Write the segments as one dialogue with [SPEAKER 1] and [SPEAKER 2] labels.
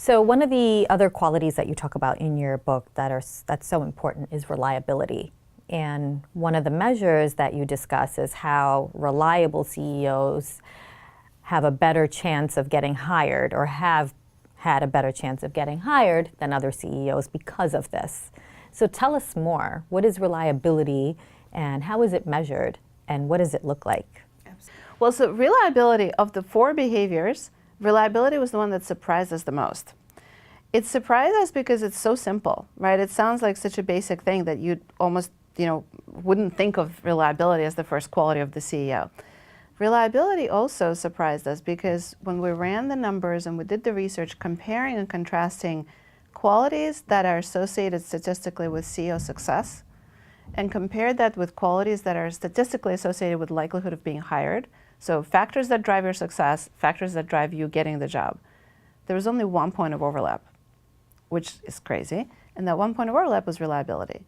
[SPEAKER 1] So one of the other qualities that you talk about in your book that's so important is reliability. And one of the measures that you discuss is how reliable CEOs have a better chance of getting hired, or have had a better chance of getting hired than other CEOs because of this. So tell us more. What is reliability and how is it measured and what does it look like?
[SPEAKER 2] Well, so reliability, of the 4 behaviors, reliability was the one that surprised us the most. It surprised us because it's so simple, right? It sounds like such a basic thing that you'd almost, wouldn't think of reliability as the first quality of the CEO. Reliability also surprised us because when we ran the numbers and we did the research comparing and contrasting qualities that are associated statistically with CEO success and compared that with qualities that are statistically associated with likelihood of being hired, so factors that drive your success, factors that drive you getting the job, there was only 1 point of overlap, which is crazy, and that 1 point of overlap was reliability.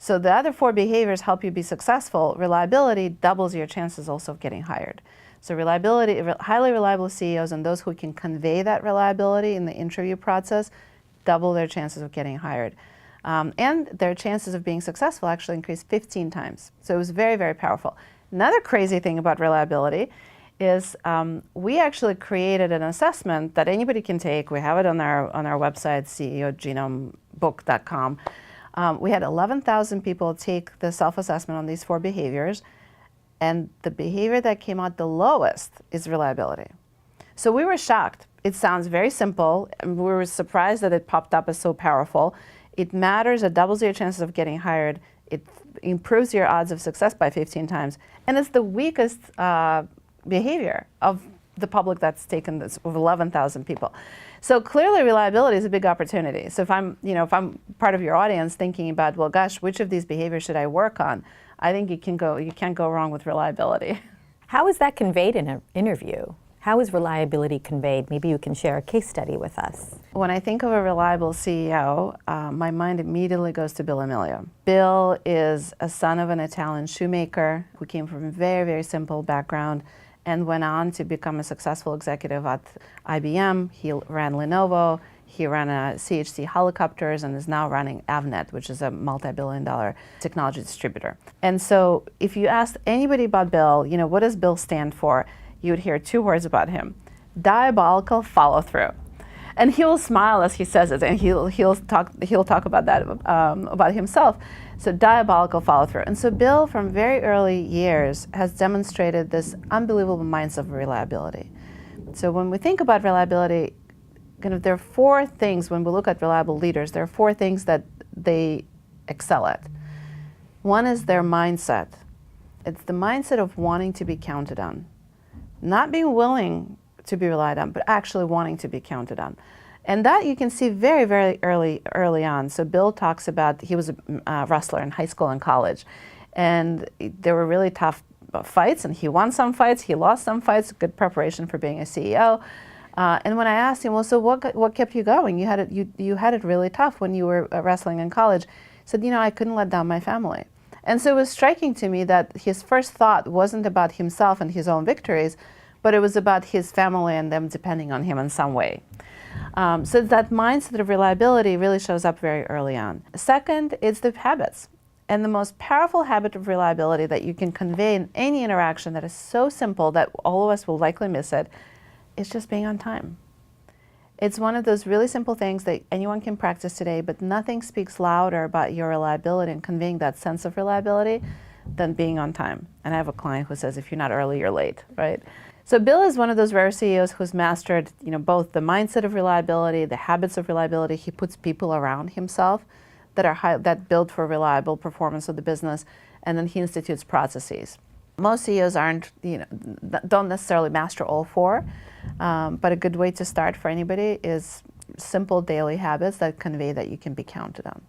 [SPEAKER 2] So the other 4 behaviors help you be successful. Reliability doubles your chances also of getting hired. So reliability, highly reliable CEOs and those who can convey that reliability in the interview process double their chances of getting hired. And their chances of being successful actually increased 15 times. So it was very, very powerful. Another crazy thing about reliability is we actually created an assessment that anybody can take. We have it on our website, ceogenomebook.com. We had 11,000 people take the self-assessment on these 4 behaviors, and the behavior that came out the lowest is reliability. So we were shocked. It sounds very simple, and we were surprised that it popped up as so powerful. It matters, it doubles your chances of getting hired, it improves your odds of success by 15 times, and it's the weakest behavior of the public that's taken this, of 11,000 people. So clearly reliability is a big opportunity. So if I'm part of your audience thinking about, well, gosh, which of these behaviors should I work on? I think you can't go wrong with reliability.
[SPEAKER 1] How is that conveyed in an interview? How is reliability conveyed? Maybe you can share a case study with us.
[SPEAKER 2] When I think of a reliable CEO, my mind immediately goes to Bill Amelio. Bill is a son of an Italian shoemaker who came from a very, very simple background and went on to become a successful executive at IBM. He ran Lenovo, he ran CHC helicopters, and is now running Avnet, which is a multi-billion-dollar technology distributor. And so if you ask anybody about Bill, what does Bill stand for? You would hear 2 words about him: diabolical follow-through. And he will smile as he says it, and he'll talk about that about himself. So diabolical follow-through. And so Bill, from very early years, has demonstrated this unbelievable mindset of reliability. So when we think about reliability, there are 4 things when we look at reliable leaders. There are 4 things that they excel at. One is their mindset. It's the mindset of wanting to be counted on, not being willing to be relied on, but actually wanting to be counted on. And that you can see very, very early on. So Bill talks about, he was a wrestler in high school and college, and there were really tough fights, and he won some fights, he lost some fights, good preparation for being a CEO. And when I asked him, well, so what kept you going? You had it really tough when you were wrestling in college. He said, I couldn't let down my family. And so it was striking to me that his first thought wasn't about himself and his own victories, but it was about his family and them depending on him in some way. So that mindset of reliability really shows up very early on. Second, it's the habits. And the most powerful habit of reliability that you can convey in any interaction that is so simple that all of us will likely miss it is just being on time. It's one of those really simple things that anyone can practice today, but nothing speaks louder about your reliability and conveying that sense of reliability than being on time. And I have a client who says, if you're not early, you're late, right? So Bill is one of those rare CEOs who's mastered, both the mindset of reliability, the habits of reliability. He puts people around himself that build for reliable performance of the business, and then he institutes processes. Most CEOs don't necessarily master all 4, but a good way to start for anybody is simple daily habits that convey that you can be counted on.